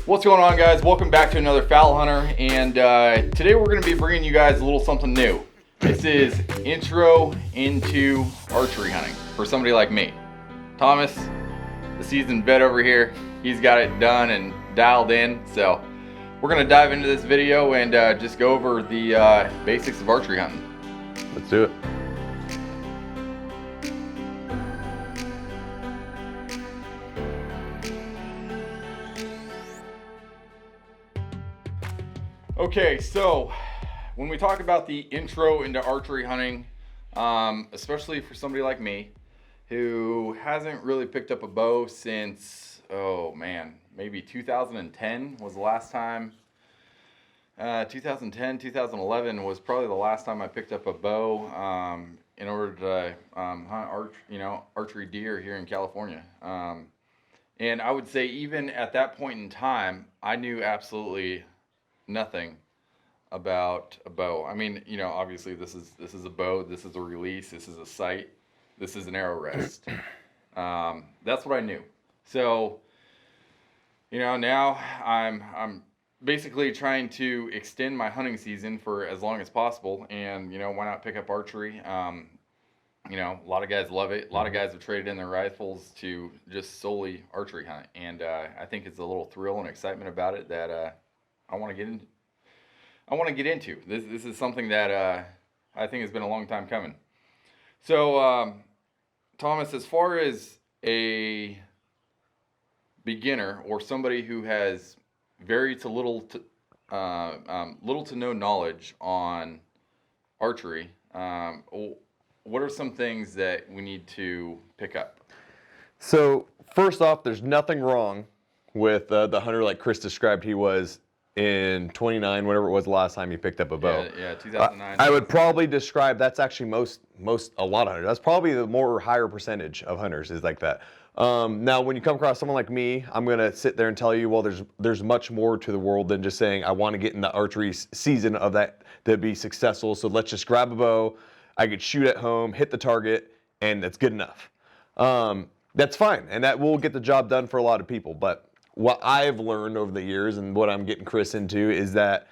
What's going on, guys? Welcome back to another FALhunter, and today we're going to be bringing you guys a little something new. This is intro into archery hunting for somebody like me. Thomas, the seasoned vet over here, he's got it done and dialed in, so we're going to dive into this video and just go over the basics of archery hunting. Let's do it. Okay, so when we talk about the intro into archery hunting, especially for somebody like me who hasn't really picked up a bow since, oh man, maybe 2010 was the last time. 2010, 2011 was probably the last time I picked up a bow in order to hunt archery deer here in California. And I would say even at that point in time, I knew absolutely nothing about a bow. I mean, obviously this is a bow, this is a release, this is a sight, this is an arrow rest. That's what I knew. So, now I'm basically trying to extend my hunting season for as long as possible, and why not pick up archery? A lot of guys love it. A lot of guys have traded in their rifles to just solely archery hunt, and I think it's a little thrill and excitement about it that I want to get into. This is something that I think has been a long time coming. So, Thomas, as far as a beginner or somebody who has little to no knowledge on archery, what are some things that we need to pick up? So first off, there's nothing wrong with the hunter like Chris described he was in 29, whatever it was the last time he picked up a bow. Yeah, 2009. I would probably describe that's actually a lot of hunters. That's probably the more higher percentage of hunters is like that. Now, when you come across someone like me, I'm gonna sit there and tell you, well, there's much more to the world than just saying I want to get in the archery season of that to be successful. So let's just grab a bow. I could shoot at home, hit the target, and that's good enough. That's fine, and that will get the job done for a lot of people. But what I've learned over the years and what I'm getting Chris into is that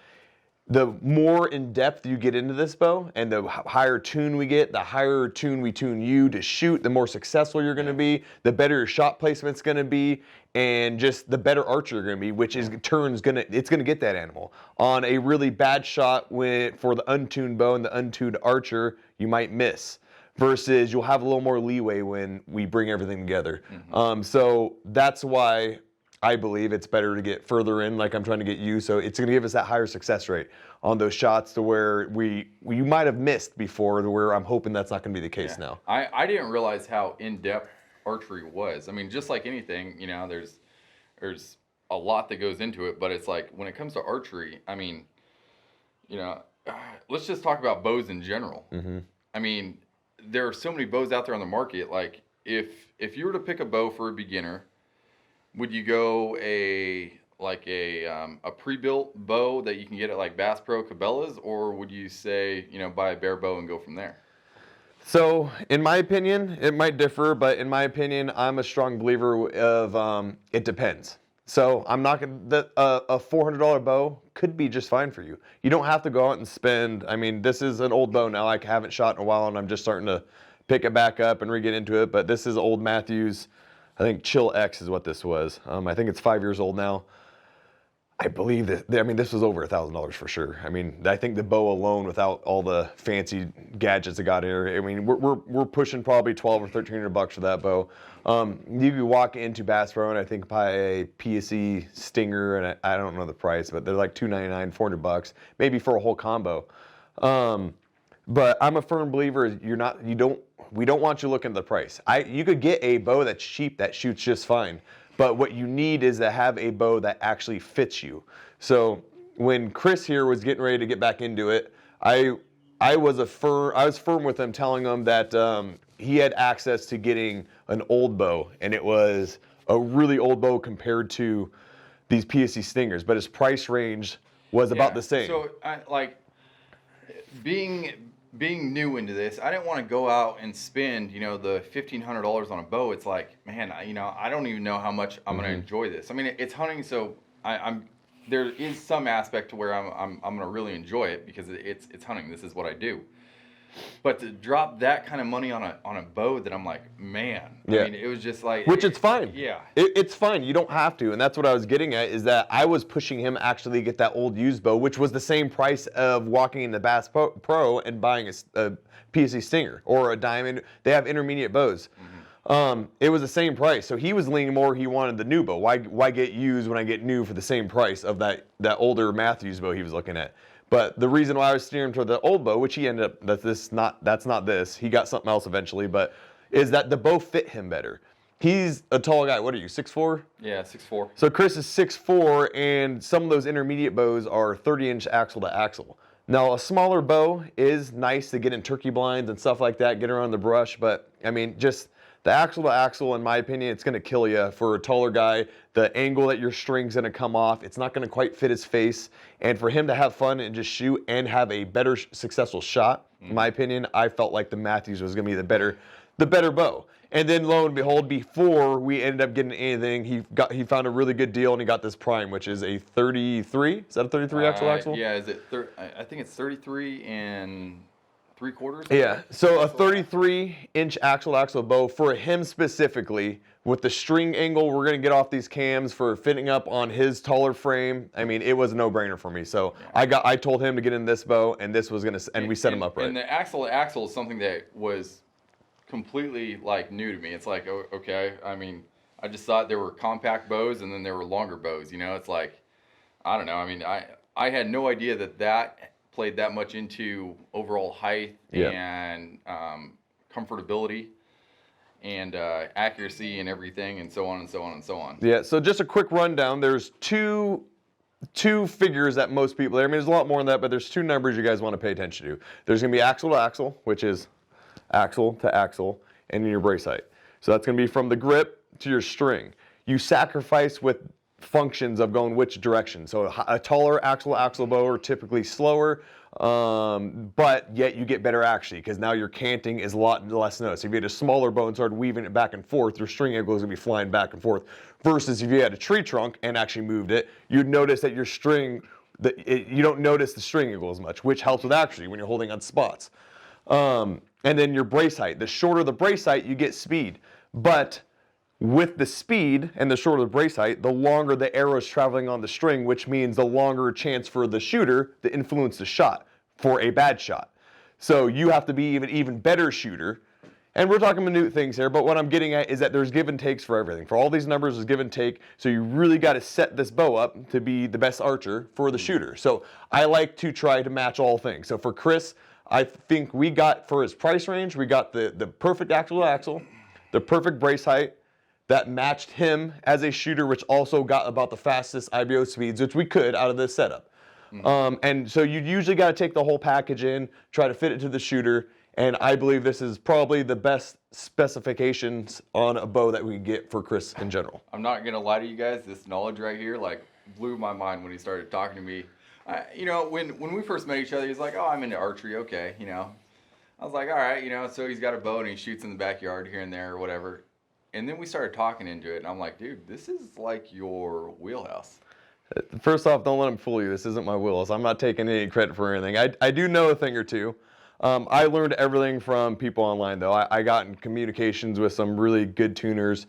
the more in depth you get into this bow and the higher tune we get, the higher tune we tune you to shoot, the more successful you're going to be, the better your shot placement's going to be, and just the better archer you're going to be, which is it's going to get that animal. On a really bad shot for the untuned bow and the untuned archer, you might miss. Versus you'll have a little more leeway when we bring everything together. Mm-hmm. So that's why I believe it's better to get further in, like I'm trying to get you. So it's going to give us that higher success rate on those shots to where you might have missed before, to where I'm hoping that's not going to be the case now. I didn't realize how in-depth archery was. I mean, just like anything, there's a lot that goes into it, but it's like when it comes to archery, I mean, let's just talk about bows in general. Mm-hmm. I mean, there are so many bows out there on the market. Like if you were to pick a bow for a beginner, would you go a pre-built bow that you can get at like Bass Pro, Cabela's, or would you say buy a bare bow and go from there? So in my opinion, it might differ, but in my opinion, I'm a strong believer of it depends. So I'm not gonna a $400 bow could be just fine for you. You don't have to go out and spend. I mean, this is an old bow now. I haven't shot in a while, and I'm just starting to pick it back up and re-get into it. But this is old Matthews. I think Chill X is what this was. I think it's 5 years old now. I believe that. I mean, this was over $1,000 for sure. I mean, I think the bow alone, without all the fancy gadgets that got in here, I mean, we're pushing probably $1,200 or $1,300 for that bow. You could walk into Bass Pro and I think buy a PSE Stinger, and I don't know the price, but they're like $299, $400, maybe for a whole combo. But I'm a firm believer. We don't want you looking at the price. You could get a bow that's cheap that shoots just fine, but what you need is to have a bow that actually fits you. So when Chris here was getting ready to get back into it, I was firm with him, telling him that he had access to getting an old bow, and it was a really old bow compared to these PSE Stingers, but his price range was about the same. So being new into this, I didn't want to go out and spend, the $1,500 on a bow. It's like, man, I don't even know how much I'm going to enjoy this. I mean, it's hunting, so I'm there is some aspect to where I'm gonna really enjoy it because it's hunting. This is what I do. But to drop that kind of money on a bow, that I'm like, man. Yeah. I mean, it was just like, Which it's fine. Yeah. It's fine. You don't have to. And that's what I was getting at, is that I was pushing him actually to get that old used bow, which was the same price of walking into Bass Pro and buying a PSC Stinger or a Diamond. They have intermediate bows. It was the same price. So he was leaning more, he wanted the new bow. Why get used when I get new for the same price of that older Matthews bow he was looking at? But the reason why I was steering toward the old bow, which he ended up, that's not this. He got something else eventually, but is that the bow fit him better. He's a tall guy. What are you, 6'4"? Yeah, 6'4". So Chris is 6'4", and some of those intermediate bows are 30-inch axle to axle. Now, a smaller bow is nice to get in turkey blinds and stuff like that, get around the brush, but I mean, just the axle to axle, in my opinion, it's going to kill you for a taller guy. The angle that your string's going to come off, it's not going to quite fit his face. And for him to have fun and just shoot and have a better successful shot, in my opinion, I felt like the Matthews was going to be the better bow. And then lo and behold, before we ended up getting anything, he found a really good deal and he got this Prime, which is a 33. Is that a 33 axle? Yeah, I think it's 33 and 3/4. Yeah, so a 33-inch axle bow for him specifically, with the string angle we're going to get off these cams for fitting up on his taller frame. I mean, it was a no-brainer for me. So yeah. I told him to get in this bow, and this was going to, and we set him up right. And the axle to axle is something that was completely like new to me. It's like, okay, I mean, I just thought there were compact bows and then there were longer bows. You know, it's like, I don't know. I mean, I had no idea that played that much into overall height and comfortability and accuracy and everything, and so on and so on and so on. Yeah, so just a quick rundown. There's two figures that most people, I mean, there's a lot more than that, but there's two numbers you guys want to pay attention to. There's going to be axle to axle, which is axle to axle, and your brace height. So that's going to be from the grip to your string. You sacrifice with functions of going which direction. So a taller axle bow are typically slower, but yet you get better accuracy because now your canting is a lot less notice. If you had a smaller bow and started weaving it back and forth, your string angle is going to be flying back and forth. Versus if you had a tree trunk and actually moved it, you'd notice that your string, you don't notice the string angle as much, which helps with accuracy when you're holding on spots. And then your brace height. The shorter the brace height, you get speed. But with the speed and the shorter the brace height, the longer the arrow is traveling on the string, which means the longer chance for the shooter to influence the shot for a bad shot. So you have to be even better shooter. And we're talking minute things here, but what I'm getting at is that there's give and takes for everything. For all these numbers, there's give and take. So you really got to set this bow up to be the best archer for the shooter. So I like to try to match all things. So for Chris, I think we got, for his price range, we got the perfect axle to axle, the perfect brace height, that matched him as a shooter, which also got about the fastest IBO speeds, which we could out of this setup. And so you usually got to take the whole package in, try to fit it to the shooter, and I believe this is probably the best specifications on a bow that we can get for Chris in general. I'm not going to lie to you guys, this knowledge right here like blew my mind when he started talking to me. You know, when we first met each other, he's like, oh, I'm into archery, okay, you know. I was like, all right, you know, so he's got a bow and he shoots in the backyard here and there or whatever. And then we started talking into it, and I'm like, dude, this is like your wheelhouse. First off, don't let him fool you. This isn't my wheelhouse. I'm not taking any credit for anything. I do know a thing or two. I learned everything from people online, though. I got in communications with some really good tuners.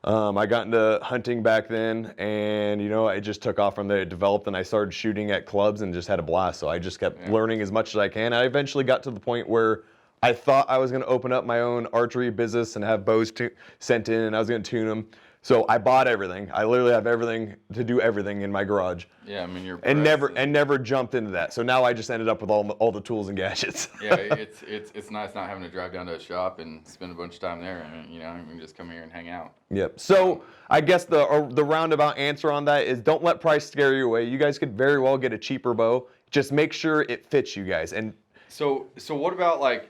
I got into hunting back then, and, you know, I just took off from there. It developed, and I started shooting at clubs and just had a blast. So I just kept learning as much as I can. I eventually got to the point where I thought I was going to open up my own archery business and have bows sent in, and I was going to tune them. So I bought everything. I literally have everything to do everything in my garage. Yeah, I mean, you're and never jumped into that. So now I just ended up with all the tools and gadgets. Yeah, it's nice not having to drive down to a shop and spend a bunch of time there. And, you know, you can just come here and hang out. Yep. So I guess the roundabout answer on that is don't let price scare you away. You guys could very well get a cheaper bow. Just make sure it fits you guys. And so what about, like,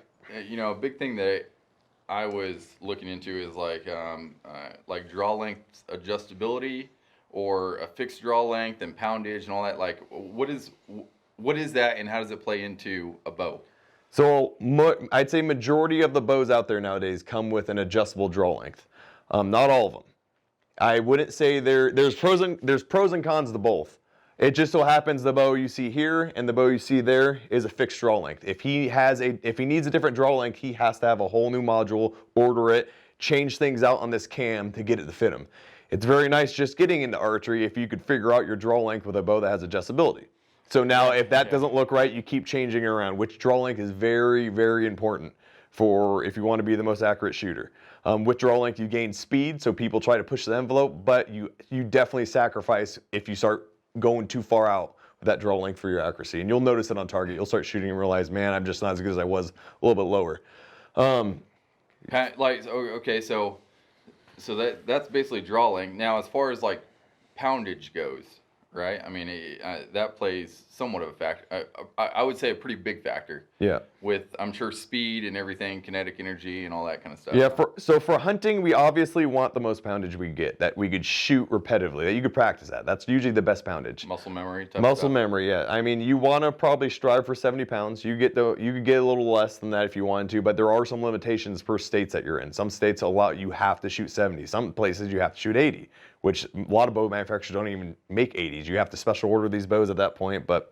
you know, a big thing that I was looking into is like draw length adjustability, or a fixed draw length and poundage and all that. Like, what is that, and how does it play into a bow? So I'd say majority of the bows out there nowadays come with an adjustable draw length. Not all of them. I wouldn't say there's pros and cons to both. It just so happens the bow you see here and the bow you see there is a fixed draw length. If he needs a different draw length, he has to have a whole new module, order it, change things out on this cam to get it to fit him. It's very nice just getting into archery if you could figure out your draw length with a bow that has adjustability. So now if that doesn't look right, you keep changing it around, which draw length is very, very important for if you want to be the most accurate shooter. With draw length, you gain speed, so people try to push the envelope, but you definitely sacrifice if you start going too far out with that draw length for your accuracy. And you'll notice it on target. You'll start shooting and realize, man, I'm just not as good as I was, a little bit lower. Okay, so that's basically draw length. Now, as far as like poundage goes, right? I mean, that plays somewhat of a factor. I would say a pretty big factor. Yeah. With, I'm sure, speed and everything, kinetic energy and all that kind of stuff. Yeah, so for hunting, we obviously want the most poundage we get, that we could shoot repetitively, that you could practice at. That's usually the best poundage. Muscle memory type Muscle stuff. memory, yeah. I mean, you want to probably strive for 70 pounds. You could get a little less than that if you wanted to, but there are some limitations per states that you're in. Some states you have to shoot 70. Some places you have to shoot 80, which a lot of bow manufacturers don't even make 80s. You have to special order these bows at that point, but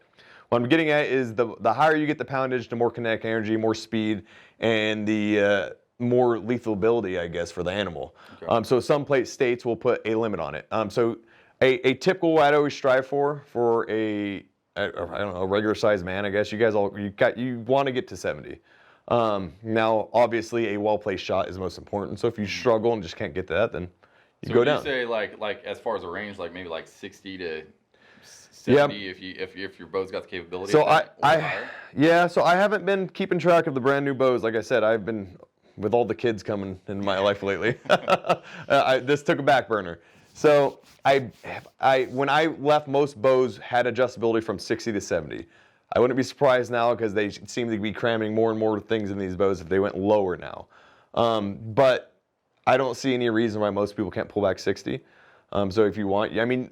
what I'm getting at is the higher you get the poundage, the more kinetic energy, more speed, and the more lethal ability, I guess, for the animal. Okay. So some states will put a limit on it. So a typical what I always strive for a I don't know, a regular sized man, I guess, you want to get to 70. Now, obviously, a well-placed shot is most important. So if you struggle and just can't get to that, then you go down. So you say like as far as a range, like maybe like 60 to 70 if your bow's got the capability. So so I haven't been keeping track of the brand new bows. Like I said, I've been with all the kids coming into my life lately. This took a back burner. So when I left, most bows had adjustability from 60 to 70. I wouldn't be surprised now because they seem to be cramming more and more things in these bows if they went lower now. But I don't see any reason why most people can't pull back 60. So if you want, I mean,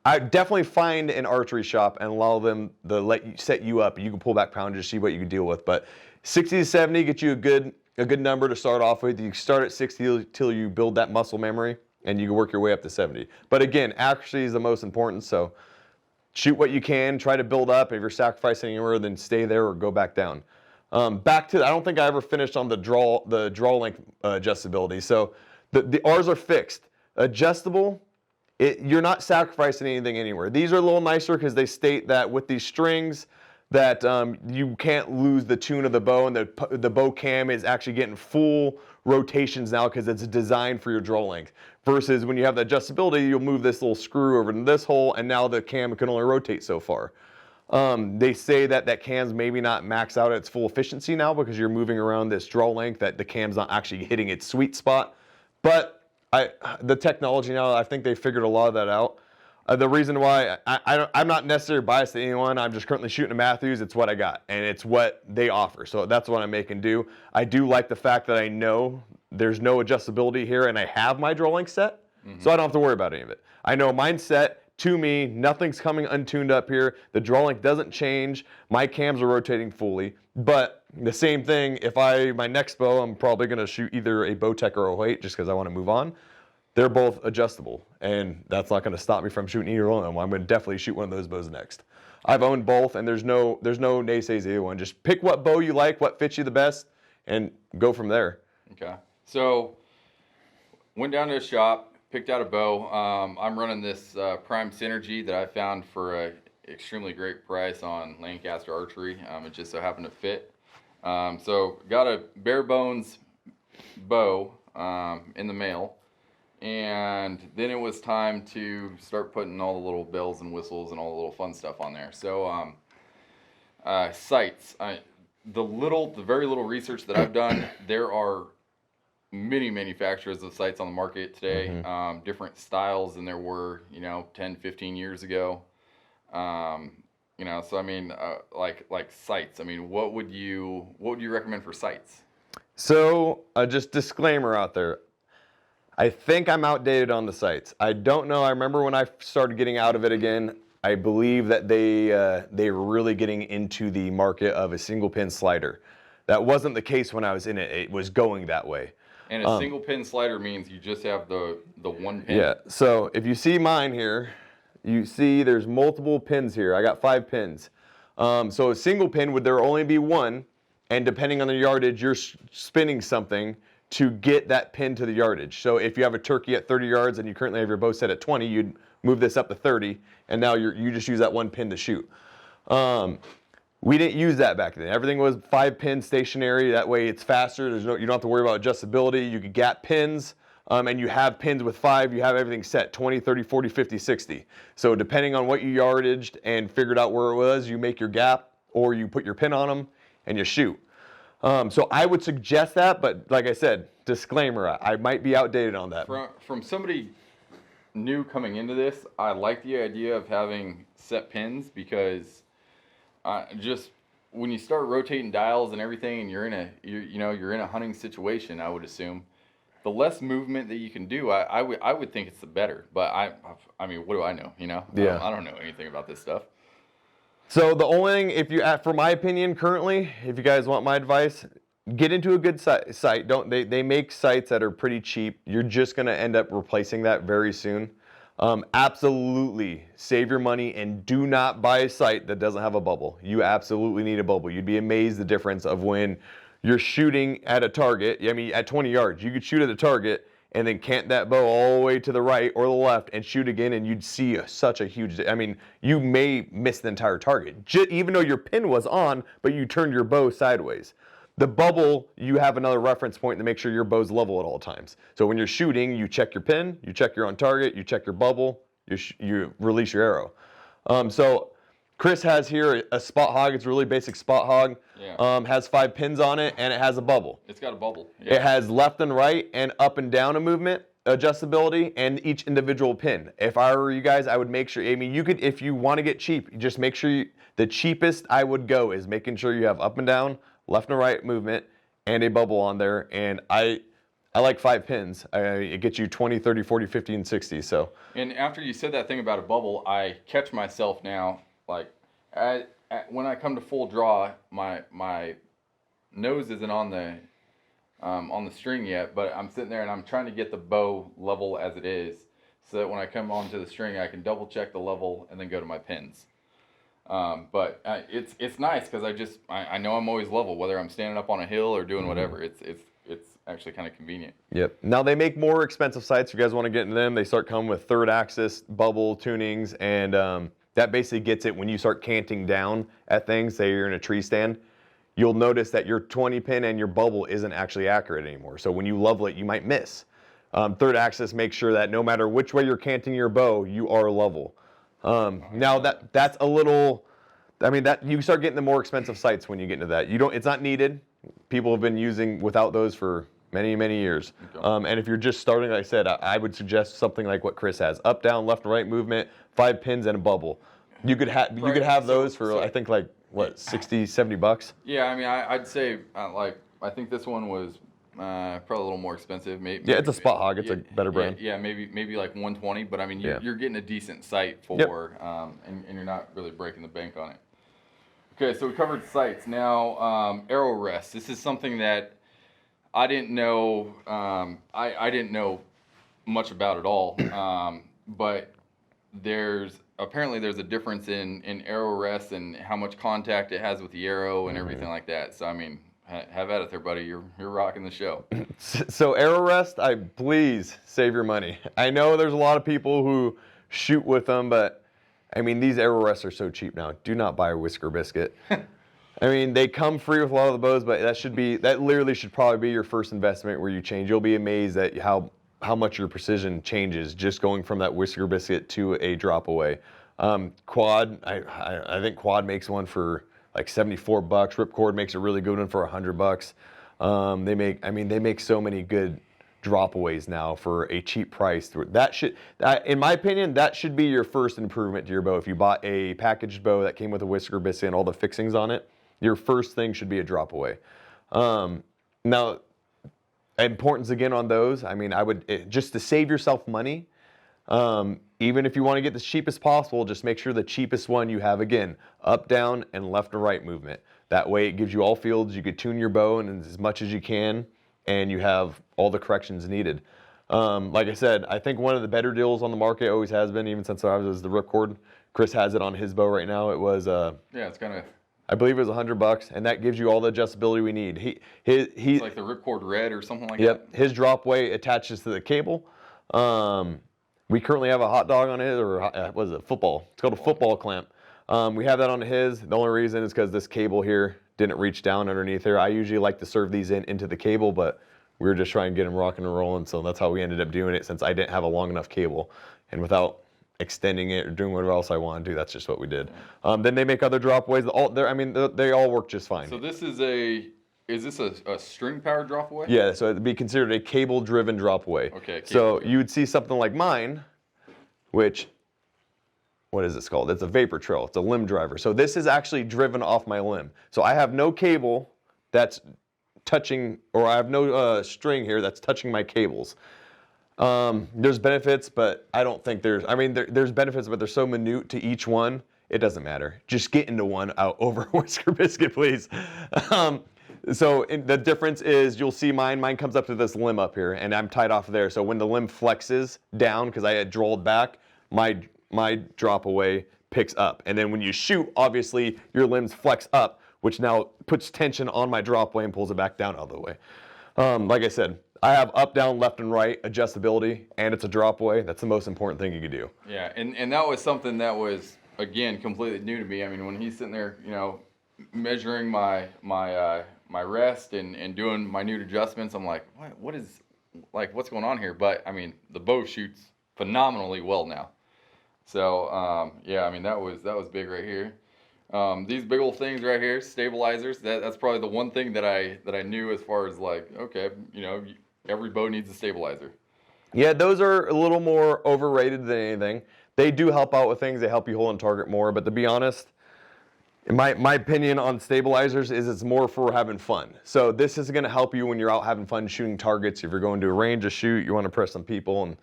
I definitely find an archery shop and allow them to set you up. You can pull back poundage, see what you can deal with. But 60 to 70 get you a good number to start off with. You start at 60 till you build that muscle memory, and you can work your way up to 70. But again, accuracy is the most important. So shoot what you can, try to build up. If you're sacrificing anywhere, then stay there or go back down. Back to, I don't think I ever finished on the draw length adjustability. So the ours are fixed, adjustable. You're not sacrificing anything anywhere. These are a little nicer because they state that with these strings that you can't lose the tune of the bow, and the bow cam is actually getting full rotations now because it's designed for your draw length. Versus when you have the adjustability, you'll move this little screw over to this hole, and now the cam can only rotate so far. They say that cam's maybe not max out at its full efficiency now because you're moving around this draw length, that the cam's not actually hitting its sweet spot. But the technology now, I think they figured a lot of that out. The reason why I'm not necessarily biased to anyone, I'm just currently shooting a Matthews. It's what I got, and it's what they offer. So that's what I'm making do. I do like the fact that I know there's no adjustability here, and I have my draw length set, so I don't have to worry about any of it. I know mine's set to me. Nothing's coming untuned up here. The draw length doesn't change. My cams are rotating fully, but the same thing, my next bow, I'm probably going to shoot either a Bowtech or a Hoyt just because I want to move on. They're both adjustable, and that's not going to stop me from shooting either one of them. I'm going to definitely shoot one of those bows next. I've owned both, and there's no naysays either one. Just pick what bow you like, what fits you the best, and go from there. Okay. So, went down to a shop, picked out a bow. I'm running this Prime Synergy that I found for an extremely great price on Lancaster Archery. It just so happened to fit. So got a bare bones bow in the mail, and then it was time to start putting all the little bells and whistles and all the little fun stuff on there. So sights. The very little research that I've done, there are many manufacturers of sights on the market today, different styles than there were 10, 15 years ago. So I mean, like sights. I mean, what would you recommend for sights? So just disclaimer out there. I think I'm outdated on the sights. I don't know. I remember when I started getting out of it again. I believe that they were really getting into the market of a single pin slider. That wasn't the case when I was in it. It was going that way. And a single pin slider means you just have the one pin. Yeah, so if you see mine here, you see there's multiple pins here. I got 5 pins. So a single pin would there only be one, and depending on the yardage, you're spinning something to get that pin to the yardage. So if you have a turkey at 30 yards and you currently have your bow set at 20, you'd move this up to 30, and now you just use that one pin to shoot. We didn't use that back then. Everything was 5 pin stationary. That way it's faster. You don't have to worry about adjustability. You could gap pins, and you have pins with 5. You have everything set 20, 30, 40, 50, 60. So depending on what you yardaged and figured out where it was, you make your gap or you put your pin on them and you shoot. So I would suggest that, but like I said, disclaimer, I might be outdated on that. From somebody new coming into this, I like the idea of having set pins because just when you start rotating dials and everything, and you're in a hunting situation, I would assume the less movement that you can do, I would think it's the better. But I mean, what do I know? Yeah. I don't know anything about this stuff. So the only thing, for my opinion, currently, if you guys want my advice, get into a good site. They make sites that are pretty cheap. You're just gonna end up replacing that very soon. Absolutely save your money and do not buy a site that doesn't have a bubble. You absolutely need a bubble. You'd be amazed the difference of when you're shooting at a target. I mean, at 20 yards, you could shoot at a target and then cant that bow all the way to the right or the left and shoot again, and you'd see such a huge, I mean, you may miss the entire target, even though your pin was on, but you turned your bow sideways. The bubble, you have another reference point to make sure your bow's level at all times. So when you're shooting, you check your pin, you check your on target, you check your bubble, you release your arrow. So Chris has here a spot hog. It's a really basic spot hog. Yeah. Has 5 pins on it, and it has a bubble. It's got a bubble. Yeah. It has left and right and up and down a movement adjustability and each individual pin. If I were you guys, I would make sure, I mean, you could, if you want to get cheap, just make sure the cheapest I would go is making sure you have up and down, left and right movement, and a bubble on there. And I like 5 pins. It gets you 20, 30, 40, 50, and 60. So. And after you said that thing about a bubble, I catch myself now, like, when I come to full draw, my nose isn't on the string yet, but I'm sitting there and I'm trying to get the bow level as it is, so that when I come onto the string, I can double check the level and then go to my pins. But it's nice because I know I'm always level, whether I'm standing up on a hill or doing whatever. It's actually kind of convenient. Yep. Now they make more expensive sights. If you guys want to get into them, they start coming with 3rd axis bubble tunings, and that basically gets it when you start canting down at things. Say you're in a tree stand, you'll notice that your 20 pin and your bubble isn't actually accurate anymore. So when you level it, you might miss. 3rd axis makes sure that no matter which way you're canting your bow, you are level. Now that's a little, I mean, that you start getting the more expensive sights when you get into that. It's not needed. People have been using without those for many, many years. Okay. And if you're just starting, like I said, I would suggest something like what Chris has: up, down, left, and right movement, 5 pins, and a bubble. You could have those for I think like what, $60, $70? Yeah, I mean, I'd say I think this one was probably a little more expensive. Maybe, it's a spot hog. It's a better brand. Yeah, maybe like 120, but I mean, you're getting a decent sight for, and you're not really breaking the bank on it. Okay, so we covered sights. Now, arrow rest. This is something that I didn't know. I didn't know much about at all. But apparently there's a difference in arrow rest and how much contact it has with the arrow and everything like that. So I mean, have at it there, buddy. You're rocking the show. So arrow rest, please save your money. I know there's a lot of people who shoot with them, but I mean, these arrow rests are so cheap now. Do not buy a Whisker Biscuit. I mean, they come free with a lot of the bows, but that literally should probably be your first investment where you change. You'll be amazed at how much your precision changes just going from that Whisker Biscuit to a drop away. Quad, I think Quad makes one for like $74. Ripcord makes a really good one for $100. They make so many good dropaways now for a cheap price. In my opinion, that should be your first improvement to your bow. If you bought a packaged bow that came with a Whisker Biscuit and all the fixings on it, your first thing should be a dropaway. Now, importance again on those, I mean, just to save yourself money, even if you want to get the cheapest possible, just make sure the cheapest one you have, again, up, down, and left and right movement. That way it gives you all fields. You could tune your bow and as much as you can. and you have all the corrections needed. Like I said, I think one of the better deals on the market, always has been, even since I was the ripcord. Chris has it on his bow right now. It was yeah, it's kind of, I believe it was $100, and that gives you all the adjustability we need. it's like the ripcord red or something like Yep, that. his drop weight attaches to the cable. We currently have a hot dog on it, or what is it, football. It's called a football clamp. We have that on his. The only reason is because this cable here didn't reach down underneath here. I usually like to serve these into the cable, but we were just trying to get them rocking and rolling, so that's how we ended up doing it, since I didn't have a long enough cable. And without extending it or doing whatever else I want to do, that's just what we did. Then they make other drop ways. They all work just fine. So this is a string powered drop away? Yeah, so it'd be considered a cable-driven drop away. Okay. So you would see something like mine, which, what is this called? It's a vapor trail. It's a limb driver. So this is actually driven off my limb. So I have no cable that's touching, or I have no string here that's touching my cables. There's benefits, but I don't think there's benefits, but they're so minute to each one, it doesn't matter. Just get into one out over Whisker Biscuit, please. So the difference is, you'll see mine comes up to this limb up here, and I'm tied off there. So when the limb flexes down, because I had drolled back, my drop away picks up. And then when you shoot, obviously your limbs flex up, which now puts tension on my drop away and pulls it back down out of the way. Like I said, I have up, down, left, and right adjustability, and it's a drop away. That's the most important thing you can do. Yeah, and that was something that was, again, completely new to me. I mean, when he's sitting there, measuring my rest and doing minute adjustments, I'm like, what's going on here? But I mean, the bow shoots phenomenally well now. So yeah, I mean, that was big right here. These big old things right here, stabilizers. That's probably the one thing that I knew, as far as like, okay, every bow needs a stabilizer. Yeah, those are a little more overrated than anything. They do help out with things. They help you hold on target more. But to be honest, in my opinion on stabilizers is it's more for having fun. So this is going to help you when you're out having fun shooting targets. If you're going to a range to shoot, you want to press some people and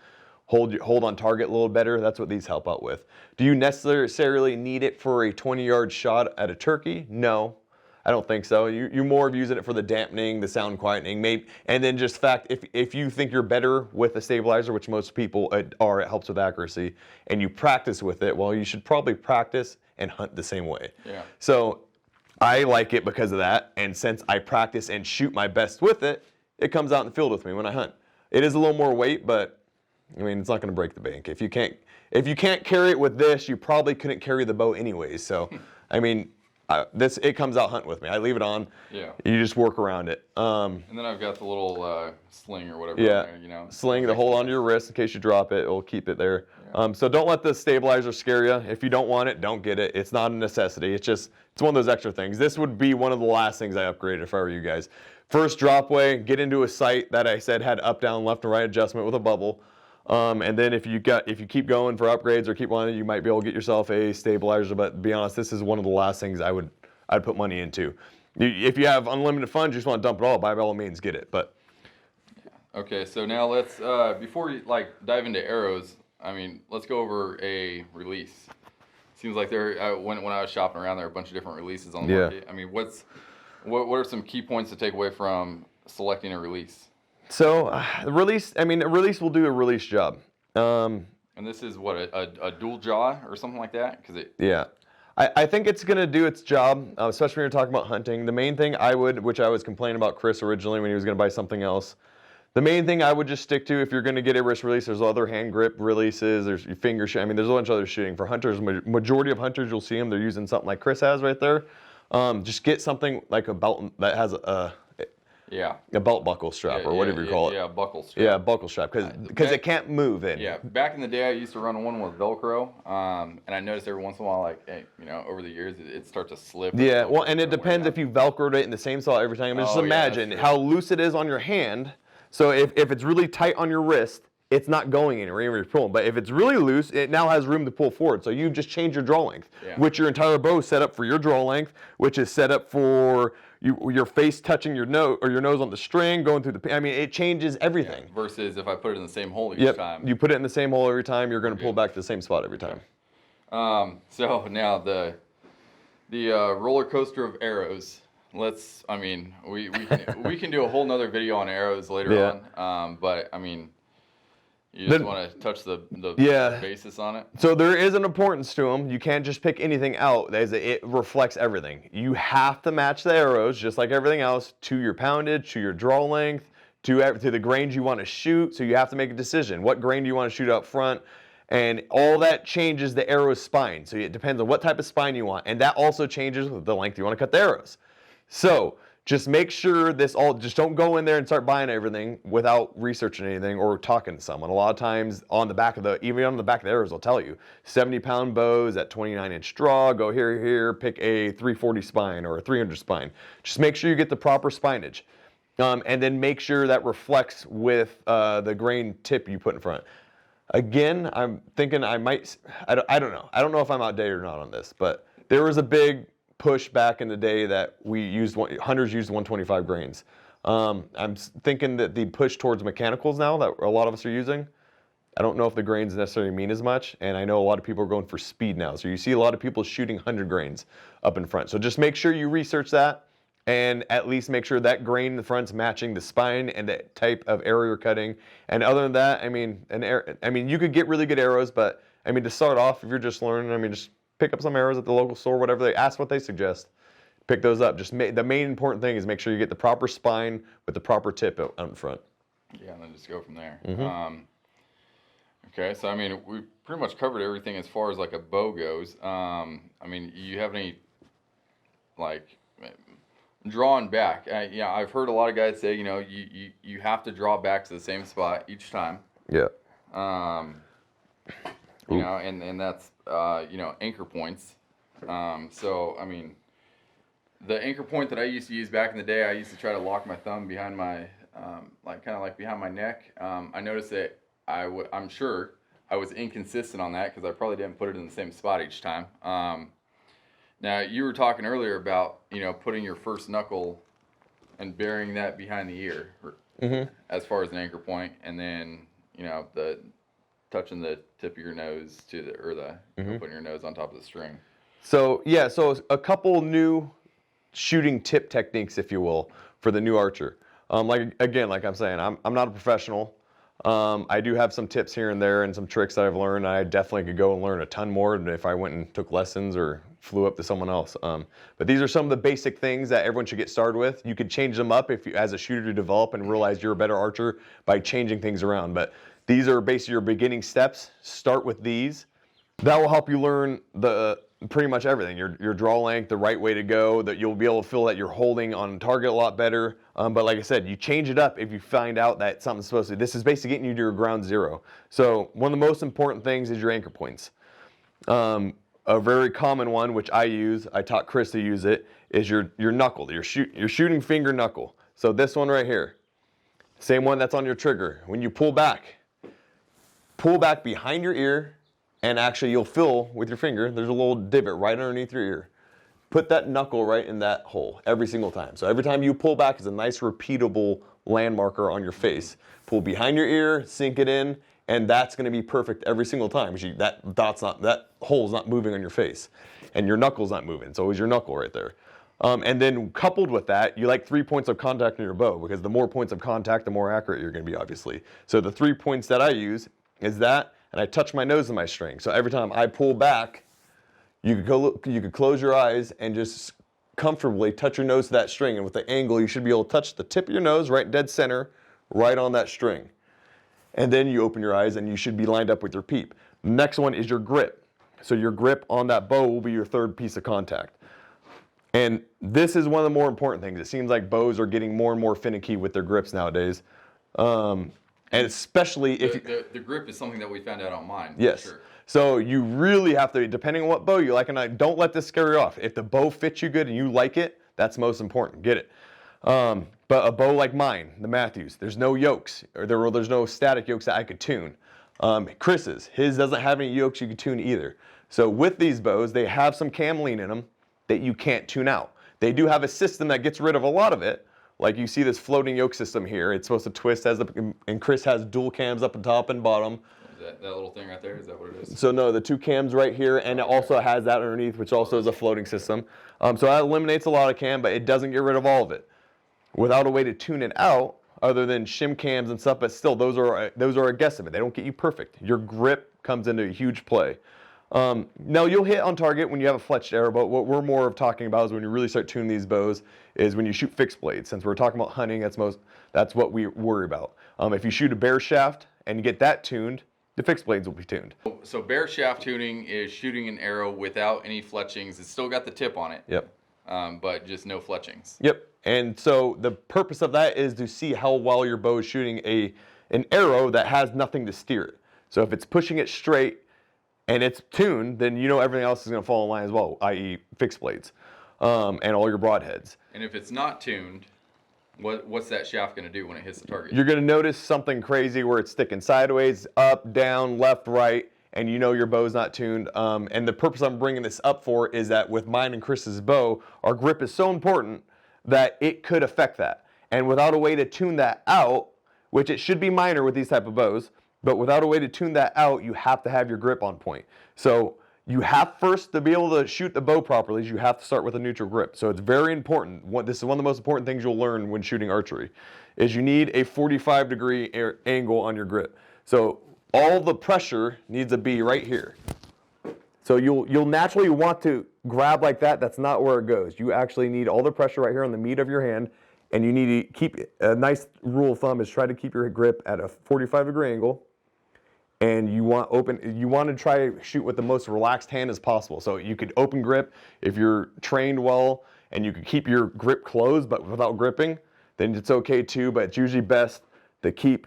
hold on target a little better. That's what these help out with. Do you necessarily need it for a 20-yard shot at a turkey? No, I don't think so. You're more of using it for the dampening, the sound quietening, maybe, and then just fact, if you think you're better with a stabilizer, which most people are, it helps with accuracy, and you practice with it, well, you should probably practice and hunt the same way. Yeah. So I like it because of that, and since I practice and shoot my best with it, it comes out in the field with me when I hunt. It is a little more weight, but I mean, it's not going to break the bank. If you can't carry it with this, you probably couldn't carry the bow anyways. So, I mean, it comes out hunting with me. I leave it on. Yeah. You just work around it. And then I've got the little sling or whatever. Yeah. There, Sling to hold onto your wrist in case you drop it. It'll keep it there. Yeah. So don't let the stabilizer scare you. If you don't want it, don't get it. It's not a necessity. It's one of those extra things. This would be one of the last things I upgraded if I were you guys. First drop way, get into a sight that I said had up, down, left, and right adjustment with a bubble. And then if you keep going for upgrades or keep wanting, you might be able to get yourself a stabilizer. But to be honest, this is one of the last things I'd put money into. If you have unlimited funds, you just want to dump it all, by all means, get it. But okay, so now let's before you dive into arrows, I mean, let's go over a release. Seems like when I was shopping around, there are a bunch of different releases on the market. I mean, what are some key points to take away from selecting a release? So a release will do a release job. And this is what, a dual jaw or something like that? Yeah. I think it's going to do its job, especially when you're talking about hunting. The main thing which I was complaining about Chris originally when he was going to buy something else, the main thing I would just stick to if you're going to get a wrist release, there's other hand grip releases, there's finger shooting. I mean, there's a bunch of other shooting. For hunters, majority of hunters, you'll see them, they're using something like Chris has right there. Just get something like a belt that has a belt buckle strap or whatever you call it. Yeah, buckle strap. Yeah, buckle strap, because it can't move in. Yeah, back in the day, I used to run one with Velcro, and I noticed every once in a while, over the years, it starts to slip. Yeah, well, and it depends if you Velcroed it in the same spot every time. I mean, just imagine how loose it is on your hand. So if it's really tight on your wrist, it's not going anywhere, even if you're pulling. But if it's really loose, it now has room to pull forward. So you just change your draw length, which your entire bow is set up for your draw length, which is set up for your face touching your nose or your nose on the string, going through the. I mean, it changes everything. Yeah, versus if I put it in the same hole each time. You put it in the same hole every time, you're going to pull back to the same spot every time. So now the roller coaster of arrows. I mean, we can do a whole nother video on arrows later on. But I mean, you just want to touch the basis on it. So there is an importance to them. You can't just pick anything out. It reflects everything. You have to match the arrows, just like everything else, to your poundage, to your draw length, to the grains you want to shoot. So you have to make a decision. What grain do you want to shoot up front? And all that changes the arrow's spine. So it depends on what type of spine you want. And that also changes with the length you want to cut the arrows. So just make sure just don't go in there and start buying everything without researching anything or talking to someone. A lot of times even on the back of the arrows, they'll tell you 70-pound bows at 29-inch draw, go here, pick a 340 spine or a 300 spine. Just make sure you get the proper spinage. And then make sure that reflects with the grain tip you put in front. Again, I'm thinking I don't know. I don't know if I'm outdated or not on this, but there was a big push back in the day that hunters used 125 grains. I'm thinking that the push towards mechanicals now that a lot of us are using, I don't know if the grains necessarily mean as much, and I know a lot of people are going for speed now. So you see a lot of people shooting 100 grains up in front. So just make sure you research that and at least make sure that grain in the front's matching the spine and the type of arrow you're cutting. And other than that, I mean, you could get really good arrows, but I mean, to start off, if you're just learning, I mean, just pick up some arrows at the local store, whatever they ask what they suggest. Pick those up. The main important thing is make sure you get the proper spine with the proper tip out in front. Yeah, and then just go from there. Mm-hmm. Okay, so I mean, we pretty much covered everything as far as like a bow goes. I mean, you have any like drawing back? Yeah, I've heard a lot of guys say, you have to draw back to the same spot each time. Yeah. And that's anchor points. So I mean, the anchor point that I used to use back in the day, I used to try to lock my thumb behind my kind of behind my neck. I noticed that I'm sure I was inconsistent on that because I probably didn't put it in the same spot each time. Now you were talking earlier about putting your first knuckle and burying that behind the ear, as far as an anchor point, and then the touching the tip of your nose putting your nose on top of the string. So yeah, so a couple new shooting tip techniques, if you will, for the new archer. Like I'm saying, I'm not a professional. I do have some tips here and there and some tricks that I've learned. I definitely could go and learn a ton more if I went and took lessons or flew up to someone else. But these are some of the basic things that everyone should get started with. You could change them up if you, as a shooter, develop and realize you're a better archer by changing things around. But these are basically your beginning steps. Start with these. That will help you learn pretty much everything. Your draw length, the right way to go, that you'll be able to feel that you're holding on target a lot better. But like I said, you change it up if you find out that something's supposed to. This is basically getting you to your ground zero. So one of the most important things is your anchor points. A very common one, which I taught Chris to use it, is your knuckle, your shooting finger knuckle. So this one right here, same one that's on your trigger. When you pull back behind your ear, and actually you'll feel with your finger, there's a little divot right underneath your ear. Put that knuckle right in that hole every single time. So every time you pull back, it's a nice repeatable landmarker on your face. Pull behind your ear, sink it in, and that's going to be perfect every single time. That hole's not moving on your face, and your knuckle's not moving. It's always your knuckle right there. And then coupled with that, you like 3 points of contact in your bow, because the more points of contact, the more accurate you're going to be, obviously. So the 3 points that I use is that, and I touch my nose in my string. So every time I pull back, you could close your eyes and just comfortably touch your nose to that string, and with the angle, you should be able to touch the tip of your nose right dead center, right on that string. And then you open your eyes and you should be lined up with your peep. Next one is your grip. So your grip on that bow will be your third piece of contact. And this is one of the more important things. It seems like bows are getting more and more finicky with their grips nowadays. And especially if the grip is something that we found out on mine. Yes. For sure. So you really have to, depending on what bow you like, and don't let this scare you off. If the bow fits you good and you like it, that's most important. Get it. But a bow like mine, the Matthews, there's no yokes, or there's no static yokes that I could tune. Chris's, his doesn't have any yokes you could tune either. So with these bows, they have some cameline in them that you can't tune out. They do have a system that gets rid of a lot of it. Like you see this floating yoke system here. It's supposed to twist and Chris has dual cams up and top and bottom. Is that little thing right there? Is that what it is? So no, the 2 cams right here, and it also has that underneath, which also is a floating system. So that eliminates a lot of cam, but it doesn't get rid of all of it. Without a way to tune it out, other than shim cams and stuff, but still, those are a guesstimate. They don't get you perfect. Your grip comes into a huge play. Now you'll hit on target when you have a fletched arrow, but what we're more of talking about is when you really start tuning these bows is when you shoot fixed blades. Since we're talking about hunting, that's what we worry about. If you shoot a bare shaft and you get that tuned, the fixed blades will be tuned. So bare shaft tuning is shooting an arrow without any fletchings. It's still got the tip on it. Yep. But just no fletchings. Yep. And so the purpose of that is to see how well your bow is shooting an arrow that has nothing to steer it. So if it's pushing it straight and it's tuned, then you know everything else is going to fall in line as well, i.e. fixed blades, and all your broadheads. And if it's not tuned, what's that shaft going to do when it hits the target? You're going to notice something crazy where it's sticking sideways, up, down, left, right, and you know your bow's not tuned. And the purpose I'm bringing this up for is that with mine and Chris's bow, our grip is so important that it could affect that. And without a way to tune that out, which it should be minor with these type of bows, but without a way to tune that out, you have to have your grip on point. So you have first to be able to shoot the bow properly, you have to start with a neutral grip. So it's very important. This is one of the most important things you'll learn when shooting archery, is you need a 45-degree angle on your grip. So all the pressure needs to be right here. So you'll naturally want to grab like that. That's not where it goes. You actually need all the pressure right here on the meat of your hand, and you need to keep, a nice rule of thumb is try to keep your grip at a 45-degree angle. And you want to try to shoot with the most relaxed hand as possible. So you could open grip if you're trained well, and you could keep your grip closed but without gripping, then it's okay too, but it's usually best to keep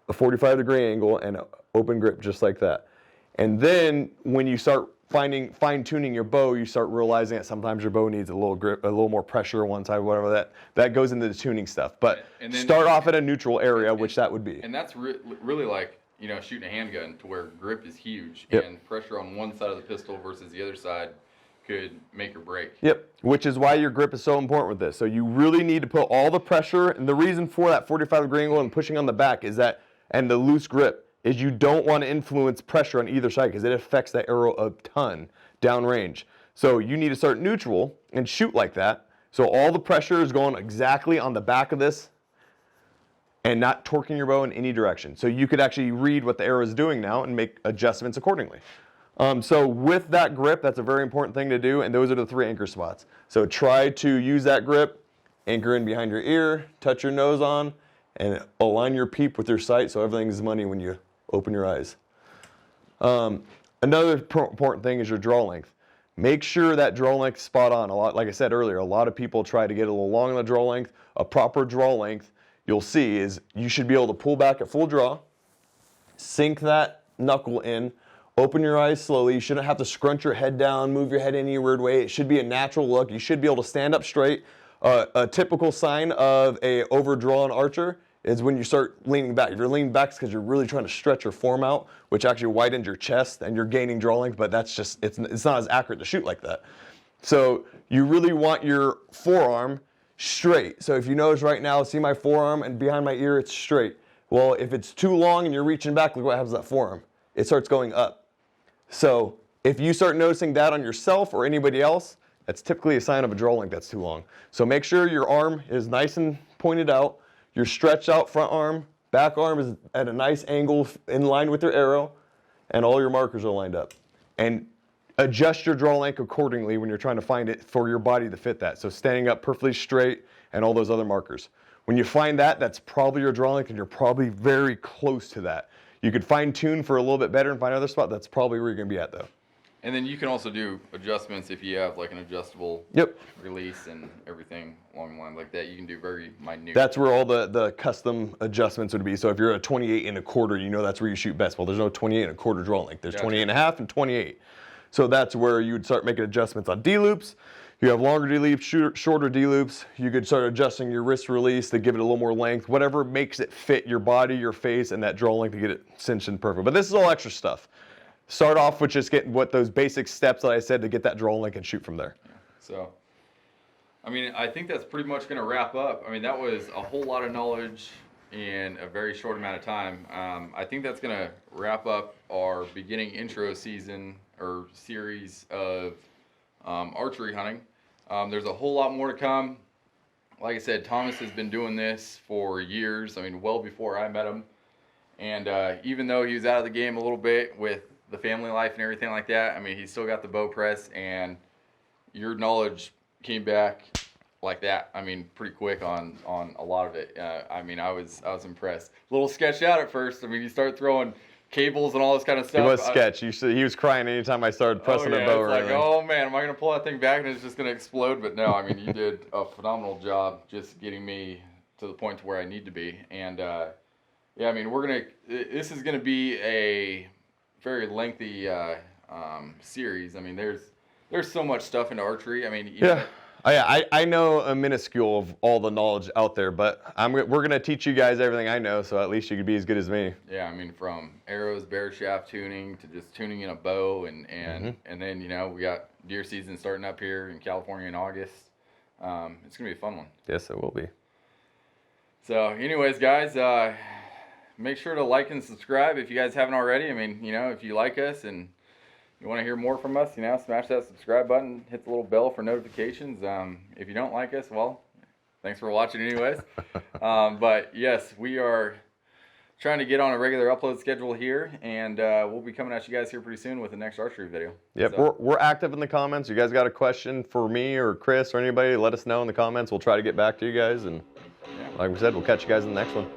a 45-degree angle and an open grip just like that. And then when you start fine-tuning your bow, you start realizing that sometimes your bow needs a little grip, a little more pressure on one side, whatever that goes into the tuning stuff. But start off at a neutral area, which that would be. And that's really like, shooting a handgun, to where grip is huge, Yep. and pressure on one side of the pistol versus the other side could make or break. Yep, which is why your grip is so important with this. So you really need to put all the pressure, and the reason for that 45-degree angle and pushing on the back is that, and the loose grip, is you don't want to influence pressure on either side because it affects that arrow a ton downrange. So you need to start neutral and shoot like that. So all the pressure is going exactly on the back of this and not torquing your bow in any direction. So you could actually read what the arrow is doing now and make adjustments accordingly. So with that grip, that's a very important thing to do, and those are the 3 anchor spots. So try to use that grip, anchor in behind your ear, touch your nose on, and align your peep with your sight so everything's money when you open your eyes. Another important thing is your draw length. Make sure that draw length is spot on. Like I said earlier, a lot of people try to get a little long on the draw length. A proper draw length, you'll see, is you should be able to pull back at full draw, sink that knuckle in, open your eyes slowly. You shouldn't have to scrunch your head down, move your head any weird way. It should be a natural look. You should be able to stand up straight. A typical sign of a overdrawn archer is when you start leaning back. If you're leaning back, it's because you're really trying to stretch your form out, which actually widens your chest and you're gaining draw length, but that's just, it's not as accurate to shoot like that. So you really want your forearm straight. So if you notice right now, see my forearm and behind my ear, it's straight. Well, if it's too long and you're reaching back, look what happens to that forearm. It starts going up. So if you start noticing that on yourself or anybody else, that's typically a sign of a draw length that's too long. So make sure your arm is nice and pointed out. Your stretched out front arm, back arm is at a nice angle in line with your arrow, and all your markers are lined up. And adjust your draw length accordingly when you're trying to find it for your body to fit that. So standing up perfectly straight and all those other markers. When you find that, that's probably your draw length, and you're probably very close to that. You could fine tune for a little bit better and find another spot. That's probably where you're going to be at, though. And then you can also do adjustments if you have like an adjustable release and everything along the line like that. You can do very minute. That's where all the custom adjustments would be. So if you're a 28 and a quarter, you know that's where you shoot best. Well, there's no 28 and a quarter draw length. There's 28 and a half and 28. So that's where you would start making adjustments on D-loops. You have longer D-loops, shorter D-loops. You could start adjusting your wrist release to give it a little more length, whatever makes it fit your body, your face, and that draw length to get it cinched and perfect. But this is all extra stuff. Start off with just getting those basic steps that I said to get that draw length and shoot from there. Yeah. So, I mean, I think that's pretty much going to wrap up. I mean, that was a whole lot of knowledge in a very short amount of time. I think that's going to wrap up our beginning intro season or series of archery hunting. There's a whole lot more to come. Like I said, Thomas has been doing this for years. I mean, well before I met him. And even though he was out of the game a little bit with the family life and everything like that, I mean, he still got the bow press, and your knowledge came back like that. I mean, pretty quick on a lot of it. I mean, I was impressed. A little sketched out at first. I mean, you start throwing cables and all this kind of stuff. He was sketch. He was crying anytime I started pressing a bow or like, anything. oh man, am I gonna pull that thing back and it's just gonna explode? But no, I mean, you did a phenomenal job just getting me to the point to where I need to be. And yeah, I mean, this is gonna be a very lengthy series. I mean, there's so much stuff into archery. I mean, yeah. I know a minuscule of all the knowledge out there, but we're going to teach you guys everything I know, so at least you could be as good as me. Yeah, I mean, from arrows, bear shaft tuning to just tuning in a bow, and then, you know, we got deer season starting up here in California in August. It's going to be a fun one. Yes, it will be. So, anyways, guys, make sure to like and subscribe if you guys haven't already. I mean, you know, if you like us and you want to hear more from us, you know, smash that subscribe button, hit the little bell for notifications. If you don't like us, well, thanks for watching anyways. But yes, we are trying to get on a regular upload schedule here, and we'll be coming at you guys here pretty soon with the next archery video. Yep, so, we're active in the comments. You guys got a question for me or Chris or anybody, let us know in the comments. We'll try to get back to you guys, and like we said, we'll catch you guys in the next one.